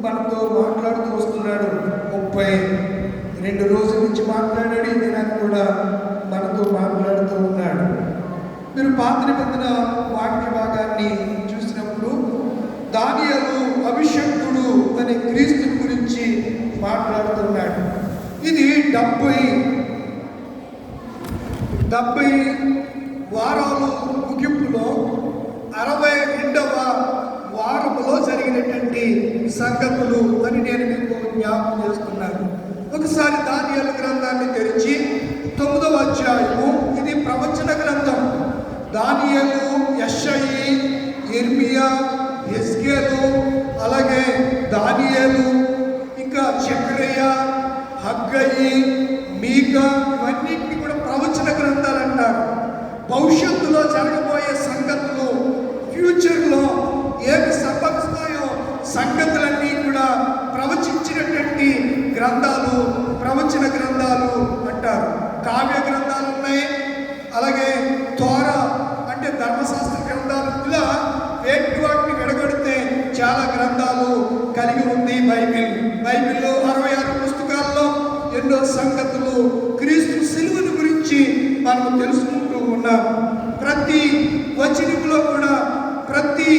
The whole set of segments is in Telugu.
మనతో మాట్లాడుతూ వస్తున్నాడు. 32 రోజుల నుంచి మాట్లాడాడు. ఈ దినాన్ని కూడా మనతో మాట్లాడుతూ ఉన్నాడు. మీరు పాత నిబంధన వాక్య భాగాన్ని చూసినప్పుడు దానియేలు అభిషక్తుడు అనే క్రీస్తు గురించి మాట్లాడుతున్నాడు. ఇది 70 వారాలు ముగింపులో 62వ వారములో జరిగినటువంటి సంగతులు అని నేను మీకు జ్ఞాపకం చేస్తున్నాను. ఒకసారి దానియేలు గ్రంథాన్ని తెరిచి 9వ అధ్యాయము, ఇది ప్రవచన గ్రంథం. దానియేలు, యెషయి, యిర్మీయా, యెజ్కేలు, అలాగే దానియేలు, ఇంకా జకరియా, హగ్గయి, మీకా, ఇవన్నింటినీ కూడా ప్రవచన గ్రంథాలు అంటారు. భవిష్యత్తులో జరగబోయే సంగతులు, ఫ్యూచర్లో ఏమి సంభవిస్తాయో సంగతులన్నీ కూడా ప్రవచించినటువంటి గ్రంథాలు ప్రవచన గ్రంథాలు అంటారు. కావ్య గ్రంథాలు ఉన్నాయి, అలాగే తోరా అంటే ధర్మశాస్త్ర గ్రంథాలు. ఇలా వాటిని విడగొడితే చాలా గ్రంథాలు కలిగి ఉంది బైబిల్లో 66 పుస్తకాల్లో ఎన్నో సంగతులు క్రీస్తు శిలువను గురించి మనం తెలుసుకుంటూ ఉన్నాం. ప్రతి వచనంలో కూడా, ప్రతి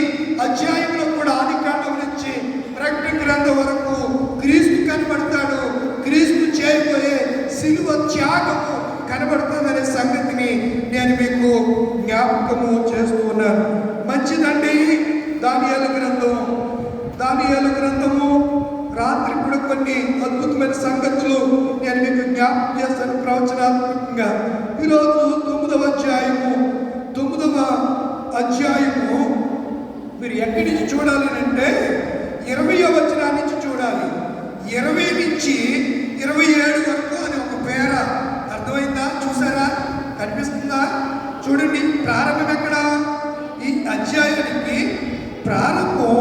అధ్యాయంలో కూడా ఆదికాండం నుంచి ప్రకటన గ్రంథం వరకు క్రీస్తు కనబడతాడు. క్రీస్తు చేయబోయే శిలువ త్యాగము కనబడుతుందనే సంగతిని నేను మీకు జ్ఞాపకము చేస్తూ ఉన్నాను. మంచిదండి. దానియేలు గ్రంథము రాత్రి కూడా కొన్ని అద్భుతమైన సంగతులు నేను మీకు జ్ఞాపకం చేస్తాను ప్రవచనాత్మకంగా. ఈరోజు 9వ అధ్యాయము మీరు ఎక్కడి నుంచి చూడాలి అంటే 20వ వచనం నుంచి చూడాలి. 20 నుంచి 27 వరకు అని ఒక పేర. అర్థమైందా? చూసారా? కనిపిస్తుందా? చూడండి. ప్రారంభం ఎక్కడ? ఈ అధ్యాయానికి ప్రారంభం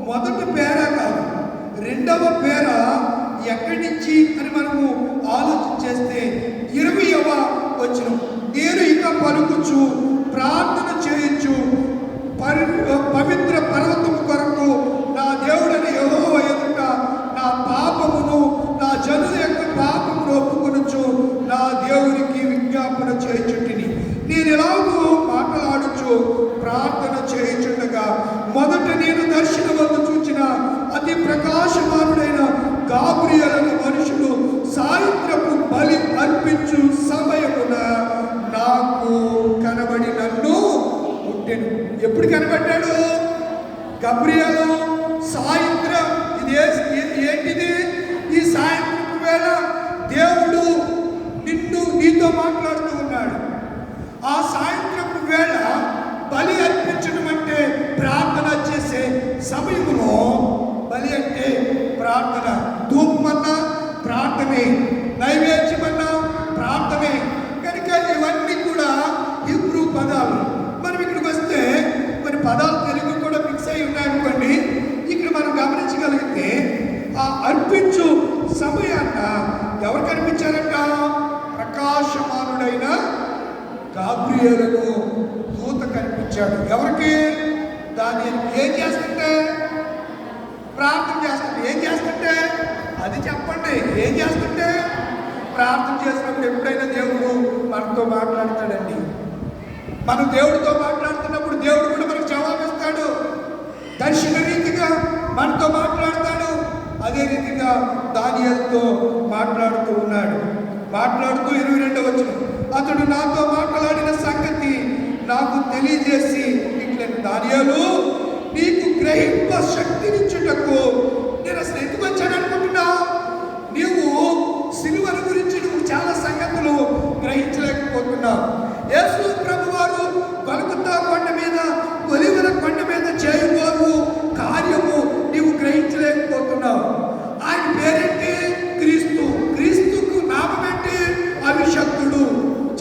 మొదటి పేర కాదు, 2వ పేర ఎక్కడి నుంచి అని మనము ఆలోచన చేస్తే 20వ వచనం. నేను ఇక పలుకుచు ప్రార్థన చేయించు పవిత్ర పర్వతము కొరకు నా దేవుడని యెహోవా ఎదుట నా పాపమును, నా జనుల యొక్క పాపమును ఒప్పుకొనుచు నా దేవునికి విజ్ఞాపన చేయుచుంటిని. నేను ఎలాగో మాట్లాడుచు ప్రార్థన చేయుచుండగా మొదట నేను దర్శనమందు చూచిన అతి ప్రకాశమానుడైన గాబ్రియల్ అనే మనుషుడు సాయంత్రపు బలి అర్పించు సమయమున నాకు కనబడి నన్ను ముట్టెను. ఎప్పుడు కనబడ్డాడు? గబ్రియలు సాయంత్రం. ఇది ఏంటిది? ఈ సాయంత్రపు వేళ దేవుడు నీతో మాట్లాడుతూ ఉన్నాడు. ఆ సాయంత్రపు వేళ బలి అర్పించడం అంటే ప్రార్థన చేసే సమయంలో, బలి అంటే ప్రార్థన, ధూపమన్నా ప్రార్థనే, నైవేద్యమన్నా ప్రార్థనే. కనుక ఇవన్నీ కూడా హీబ్రూ పదాలు. మనం ఇక్కడికి వస్తే కొన్ని పదాలు తెలుగు కూడా మిక్స్ అయి ఉన్నాయనుకోండి. ఇక్కడ మనం గమనించగలిగితే ఆ అర్పించు సమయాన్న ఎవరు కనిపించారంట? ప్రకాశమానుడైన గాబ్రియేలుకు దూత కనిపించాడు. ఎవరికి? దానియేలు. ఏం చేస్తుంటే? ప్రార్థన చేస్తుంటే. ఏం చేస్తుంటే? అది చెప్పండి. ఏం చేస్తుంటే? ప్రార్థన చేసినప్పుడు ఎప్పుడైనా దేవుడు మనతో మాట్లాడతాడండి. మనం దేవుడితో మాట్లాడుతున్నప్పుడు దేవుడు కూడా మనకు జవాబిస్తాడు. దర్శన రీతిగా మనతో మాట్లాడతాడు. అదే రీతిగా దానియేలుతో మాట్లాడుతూ ఉన్నాడు. మాట్లాడుతూ 22వ వచనం, అతడు నాతో మాట్లాడిన సంగతి నాకు తెలియజేసి ఇట్లా, దానియేలు, నీకు గ్రహింప శక్తినిచ్చుటకు నేను అసలు ఎందుకు వచ్చాను అనుకుంటున్నావు? నీవు సిలువను గురించి నువ్వు చాలా సంగతులు గ్రహించలేకపోతున్నావు. యేసు ప్రభువారు గొల్గొతా కొండ మీద, ఒలీవల కొండ మీద చేయబోవు కార్యము నీవు గ్రహించలేకపోతున్నావు. ఆయన పేరేంటి? క్రీస్తు. క్రీస్తుకు నామం ఏంటి? అభిషక్తుడు.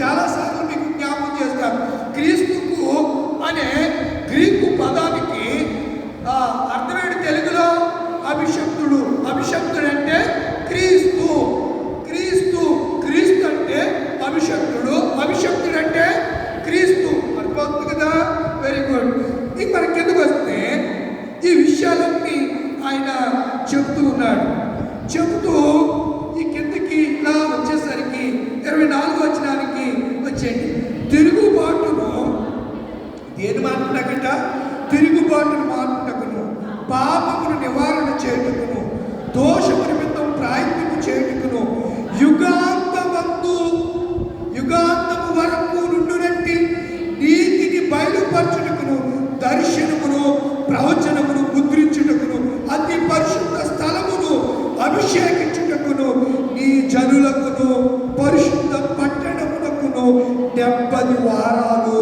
చాలాసార్లు మీకు జ్ఞాపకం చేస్తాను. క్రీస్తుకు అనే గ్రీకు పదానికి అర్థమేంటి తెలుగులో? అభిషక్తుడు. అభిషక్తుడు అంటే క్రీస్తు. క్రీస్తు అంటే అభిషక్తుడు. అభిషక్తుడు అంటే క్రీస్తు. అర్థమవుతుంది కదా? Very good. ఇంక మనకి కిందకు వస్తే ఈ విషయాలన్నీ ఆయన చెబుతూ ఉన్నాడు. చెబుతూ ఈ కిందకి ఇలా వచ్చేసరికి 24 వచనానికి వచ్చేయండి. తిరుగుబాటును దేని మాట్లాడకట, తిరుగుబాటును మాట్లాడకును, పాపమును నివారణ చేయుటకును, దోషము నిమిత్తం ప్రాయత్నము చేయుటకును, యుగాంతము వరకు నుండునట్టి నీతిని బయలుపరచుటకును, దర్శనమును ప్రవచనమును ముద్రించుటకును, అతి పరిశుద్ధ స్థలమును అభిషేకించుటకును, నీ జనులకును పరిశుద్ధ పట్టణమునకును 70 వారాలు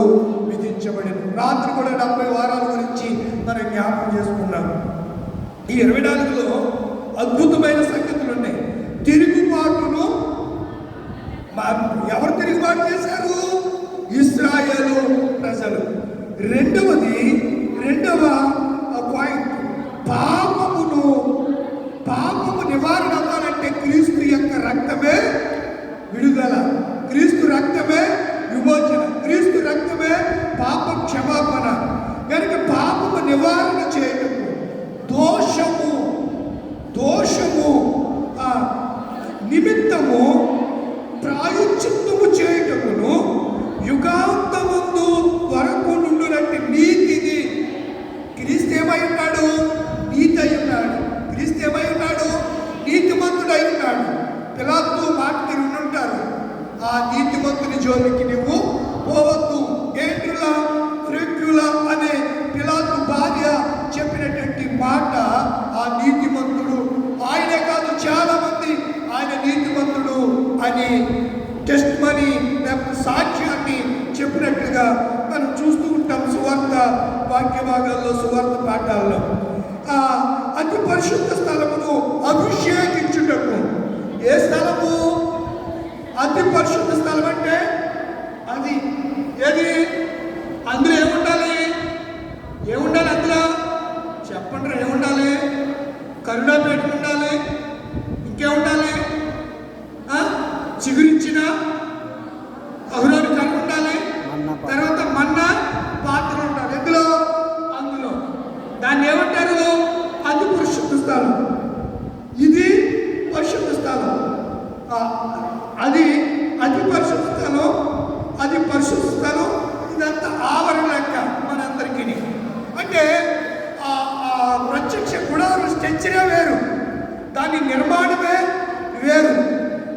విధించబడింది. రాత్రి కూడా 70 వారాల గురించి మనం జ్ఞాపకం చేసుకున్నాం. ఈ 24లో అద్భుతమైన సంగతులు ఉన్నాయి. తిరుగుబాటును ఎవరు తిరుగుబాటు చేశారు? ఇశ్రాయేలు ప్రజలు. రెండవ పాయింట్, పాపము నివారణ అవ్వాలంటే క్రీస్తు యొక్క రక్తమే విడుదల, క్రీస్తు రక్తమే విమోచన, క్రీస్తు రక్తమే పాప క్షమాపణ. కనుక పాపము నివారణ చేయటము, దోషము నిమిత్తము ప్రాయశ్చిత్తము చేయుటకును, యుగాంతమందు వరకు నుండునట్టి నీతిని. క్రీస్తు ఏమై ఉన్నాడు? నీతి అయి ఉన్నాడు. క్రీస్తు ఏమై ఉన్నాడు? నీతిమంతుడై ఉన్నాడు. పిలాతు మాట తిరిగి ఉంటారు, ఆ నీతిమంతుని జోలికి నువ్వు పోవద్దు. ఫ్రెక్యులా అనే పిలాతు భార్య చెప్పినటువంటి మాట ఆ నీతిమంతుడు, ఆయనే కాదు చాలా మంది ఆయన నీతిమంతుడు అని టెస్ట్ మనీ సాక్ష్యాన్ని చెప్పినట్లుగా మనం చూస్తూ ఉంటాం సువార్త వాక్య భాగాల్లో, సువార్త పాఠాల్లో. అతి పరిశుద్ధ స్థలమును అభిషేకించుటకు. ఏ స్థలము? అతి పరిశుద్ధ స్థలం అంటే అది ఏది? అందులో ఏముండాలి? అందులో చెప్పండి, ఏముండాలి? కరుణాపేట ఉండాలి. ఇంకేముండాలి? చిగురించిన అహరోను కర్ర ఉండాలి. తర్వాత మన్నా పాత్ర ఉండాలి. అందులో దాన్ని ఏమంటారు? అతి పరిశుద్ధ స్థలం. ఇది పరిశుద్ధ స్థలం. అది అతి పరిశుద్ధ స్థలం, అది పరిశుద్ధ స్థలం. ఇదంతా ఆవరణ లెక్క మనందరికీ. అంటే ప్రత్యక్ష గుడారం స్ట్రక్చరే వేరు, దాని నిర్మాణమే వేరు.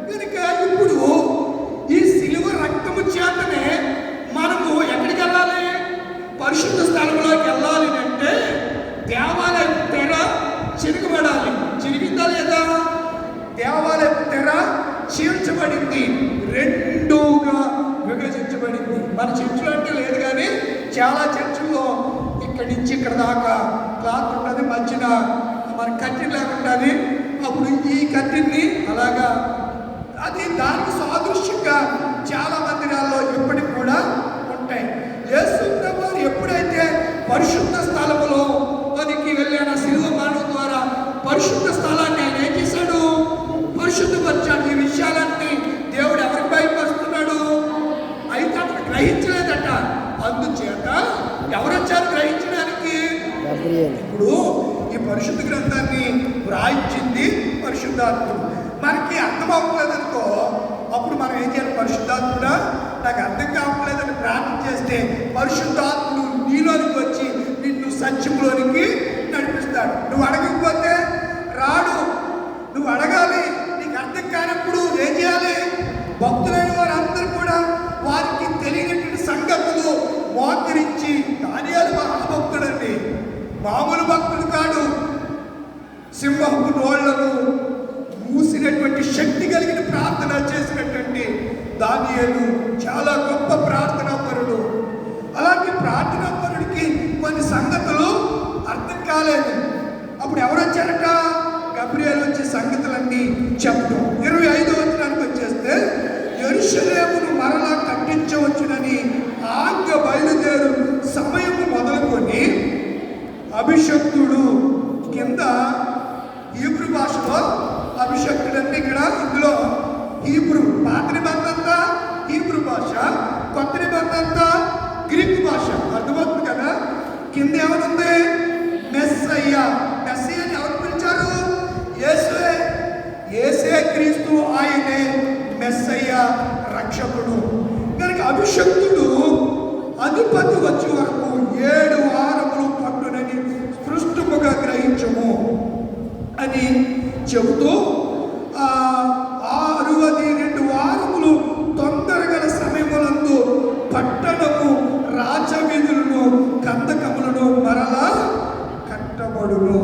కనుక ఇప్పుడు ఈ సిలువ రక్తము చేతనే మనము ఎక్కడికి వెళ్ళాలి? పరిశుద్ధ స్థలంలోకి వెళ్ళాలి అంటే దేవాలయం తెర చిరగబడాలి. చిరిగిందా లేదా? దేవాలయం తెర చీల్చబడింది, రెండుగా విభజించబడింది. మన చర్చిలో అంటే లేదు, కానీ చాలా చర్చిల్లో ఇక్కడి నుంచి ఇక్కడ దాకా క్లాత్ ఉంటుంది, మధ్యన మన కట్టిన్ లాగా ఉంటుంది. అప్పుడు ఈ కట్టిన్ని అలాగా, అది దానికి సాదృశ్యంగా చాలా మందిరాల్లో ఇప్పటికి కూడా ఉంటాయి. యేసు ప్రభువు ఎప్పుడైతే పరిశుద్ధ స్థలములో మనకి వెళ్ళిన శిలువ మరణం ద్వారా పరిశుద్ధ స్థలాన్ని ఆయన ఏం చేశాడు? పరిశుద్ధపరిచాడు. ఈ విషయాలన్నీ దేవుడు ఎవరికి బయలుపరుస్తున్నాడు? అయితే అతను గ్రహించలేదట. అందుచేత ఎవరొచ్చారు గ్రహించడానికి? ఇప్పుడు ఈ పరిశుద్ధ గ్రంథాన్ని వ్రాయించింది పరిశుద్ధాత్ముడు. మనకి అర్థం అవ్వట్లేదనుకో, అప్పుడు మనం ఏం చేయాలి? పరిశుద్ధాత్ముడా నాకు అర్థం కావట్లేదని ప్రార్థన చేస్తే పరిశుద్ధాత్ముడు నీలోనికి వచ్చి నిన్ను సత్యంలోనికి నడిపిస్తాడు. నువ్వు అడగకపోతే రాడు. నువ్వు అడగాలి. నీకు అర్థం కానప్పుడు ఏం చేయాలి? భక్తులైన వారందరూ కూడా వారికి తెలియనటువంటి సంగతులు మోకరించి, దానియాలు మహాభక్తుడండి, మామూలు భక్తుడు కాడు. సింహపు నోళ్లను మూసినటువంటి శక్తి కలిగిన ప్రార్థన చేసినటువంటి దానియేలు చాలా గొప్ప ప్రార్థనాపరుడు. అలాంటి ప్రార్థనాపరుడికి కొన్ని సంగతులు అర్థం కాలేదు. అప్పుడు ఎవరు వచ్చారట? గబ్రియేలు వచ్చే సంగతులన్నీ చెప్పడం. 25వ వచనానికి వచ్చేస్తే, యెరూషలేమును మరలా కట్టించవచ్చునని ఆజ్ఞ బయలుదేరు సమయము మొదలుకొని అభిషక్తుడు కింద హీబ్రూ భాషలో అభిషక్తుడన్నీ ఇందులో హీబ్రూ, పాత నిబంధన అంతా హీబ్రూ భాష, కొత్త నిబంధన అంతా గ్రీకు భాష. అర్థమవుతుంది కదా? కింద ఏమనుంది? మెస్సయ్య. మెస్సయ్యని ఎవరు ఆయనే మెస్సయ్య, రక్షకుడు. కనుక అభిషక్తుడు అధిపతి వచ్చే వరకు 7 వారములు పట్టునని స్పష్టముగా గ్రహించము అని చెబుతూ 62 వారములు తొందరగల సమయములందు పట్టణము రాజవీధులను కందకములను మరలా కట్టబడును.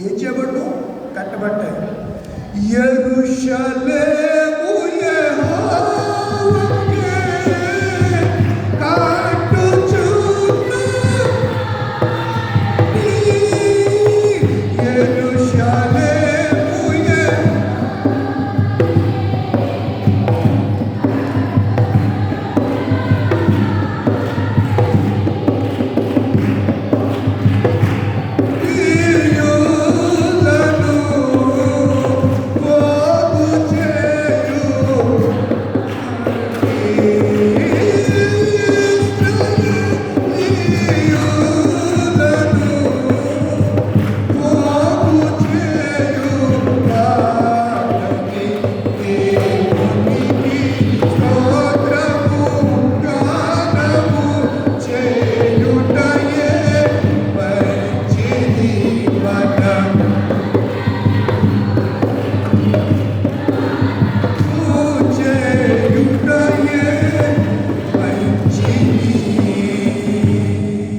ఏం చేయబడును? కట్టబడ్డాయి. యెరూషలేము యెహోవాకే కట్టుచున్నది.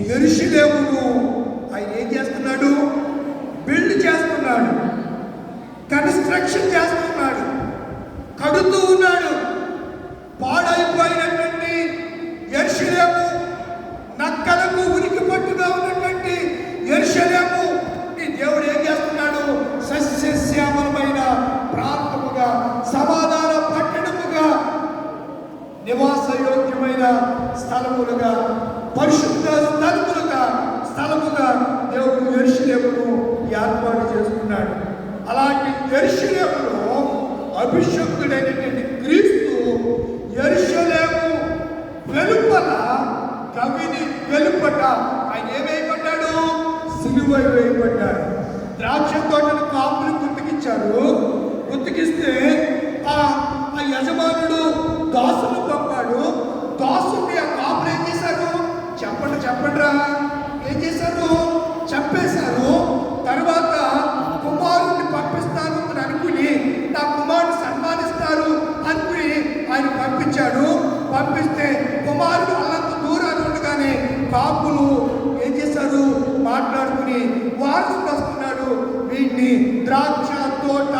యెరూషలేము కన్స్ట్రక్షన్ చేస్తున్నాడు, కడుతూ ఉన్నాడు. పాడైపోయినటువంటి యెరూషలేము, నక్కలకు ఉనికి పట్టుగా ఉన్నటువంటి యెరూషలేము ఈ దేవుడు ఏం చేస్తున్నాడు? సస్యశ్యామలమైన ప్రాంతముగా, సమాధాన పట్టణముగా, నివాసయోగ్యమైన స్థలములుగా, పరిశుద్ధ స్థలముగా దేవుడు యెరూషలేమును ఏర్పాటు చేసుకున్నాడు. అలాంటి యెరూషలేములో అభిషక్తుడైనటువంటి క్రీస్తు యెరూషలేము వెలుపల, కవిని వెలుపట ఆయన ఏమైపడ్డాడు? సిలువ వేయబడ్డాడు. ద్రాక్ష తోటను కాపులు ఉతికిస్తే ఆ యజమానుడు దాసును పంపాడు. దాసుని ఆ కాపులు ఏం చేశారు? చెప్పండిరా ఏం చేశారు? చంపేశారు. తర్వాత కుమారుడిని పంపిస్తాను అని అనుకుని, నా కుమారుడు సన్మానిస్తారు అనుకుని ఆయన పంపించాడు. పంపిస్తే కుమారుడు అల్లంత దూరాన్ని ఉండగానే కాపులు ఏం చేశారు? మాట్లాడుకుని వారసుడు వస్తున్నాడు, వీడిని ద్రాక్ష తోట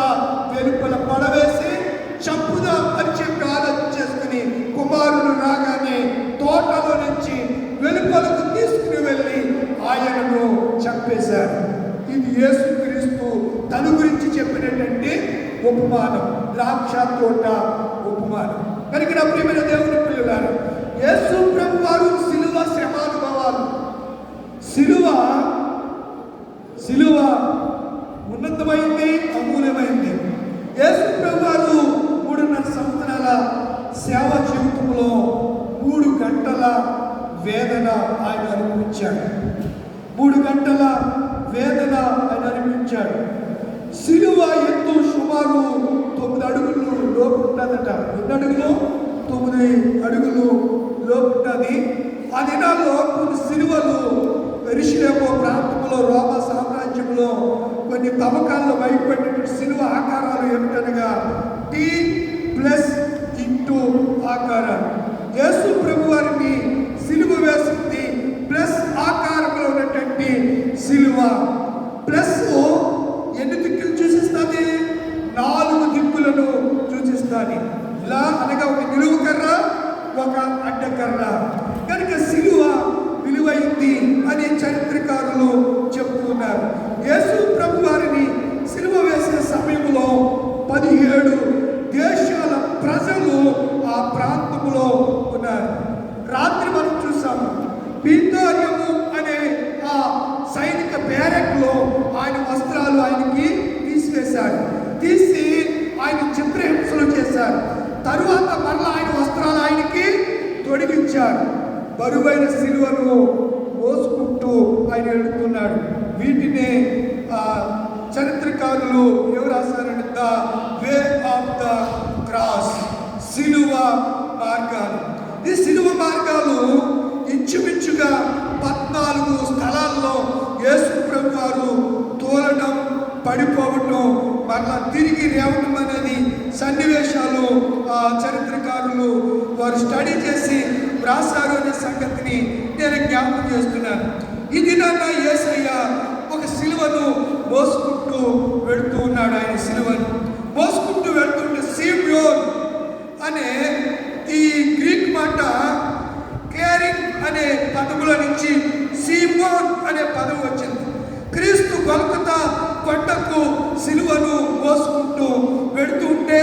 వెలుపల పడవేసి చంపుదాం అని చెప్పి ఆలోచన చేసుకుని కుమారుడు రాగానే తోటలో నుంచి వెలుపలకు తీసుకుని వెళ్ళి ఆయనను చంపేశారు. ఇది యేసుక్రీస్తు తన గురించి చెప్పినటువంటి ఉపమానం, ద్రాక్ష తోట ఉపమానం. కనుక నా ప్రియమైన దేవుని పిల్లలారా, యేసు ప్రభు వారు సిలువ శ్రమానుభవాలు, సిలువ ఉన్నతమైంది, అమూల్యమైంది. యేసు ప్రభు వారు 3.5 సంవత్సరాల సేవ జీవితంలో 3 గంటల వేదన ఆయన అనుభవించాడు. 3 గంటల వేదన ఆయన అనుభవించాడు. సిలువ ఎత్తు సుమారు 9 అడుగులు లోపు ఉంటుందట. 2 అడుగులు 9 అడుగులు లోపు ఉంటుంది. ఆ దినాల్లో కొన్ని సిలువలు యెరూషలేము ప్రాంతంలో, రోమా సామ్రాజ్యంలో కొన్ని తవ్వకాల్లో బయటపడినటువంటి సిలువ ఆకారాలు ఏమిటనగా T+X ఆకారాలు. యేసు ప్రభు వారిని సిలువ వేసింది ప్లస్ ఆకారంలో ఉన్నటువంటి సిలువ. ప్లస్ ఎన్ని దిక్కులు సూచిస్తుంది? 4 దిక్కులను సూచిస్తుంది. ఇలా అనగా ఒక నిలువు కర్ర, ఒక అడ్డకర్ర. కనుక సిలువ విలువైంది అని చరిత్రకారులు చెబుతున్నారు. యేసు ప్రభు వారిని సిలువ వేసిన సమయంలో 17 దేశాల ప్రజలు ఆ ప్రాంతంలో ఉన్నారు. రాత్రి మనం చూసాము, పీతోరియము అనే ఆ సైనిక బ్యారెక్లో ఆయన వస్త్రాలు ఆయనకి తీసివేశారు. తీసి ఆయన చిత్రహింసలు చేశారు. తరువాత మరలా ఆయన వస్త్రాలు ఆయనకి తొడిగించారు. బరువైన సిలువను మోసుకుంటూ ఆయన వెళుతున్నాడు. వీటినే చరిత్రకారులు ఎవరు రాశారంటే, the the way of the cross, సిలువ మార్గాలు. ఈ సిలువ మార్గాలు ఇంచుమించుగా 14 స్థలాల్లో యేసు ప్రభు వారు తోలడం, పడిపోవటం, మరలా తిరిగి లేవటం అనేది సన్నివేశాలు చరిత్రకారులు వారు స్టడీ చేసి వ్రాసారు అనే సంగతిని నేను జ్ఞాపకం చేస్తున్నాను. ఈ దినాన యేసయ్య ఒక సిలువను మోసుకుంటూ వెళుతూ ఉన్నాడు. ఆయన సిలువను మోసుకుంటూ వెళ్తుంటే సిమ్యోన్ అనే ఈ గ్రీక్ మాట కేరింగ్ అనే పదముల నుంచి సిమోన్ అనే పదం వచ్చింది. క్రీస్తు గొల్గొతా కొండకు సిలువను మోసుకుంటూ వెళుతూ ఉంటే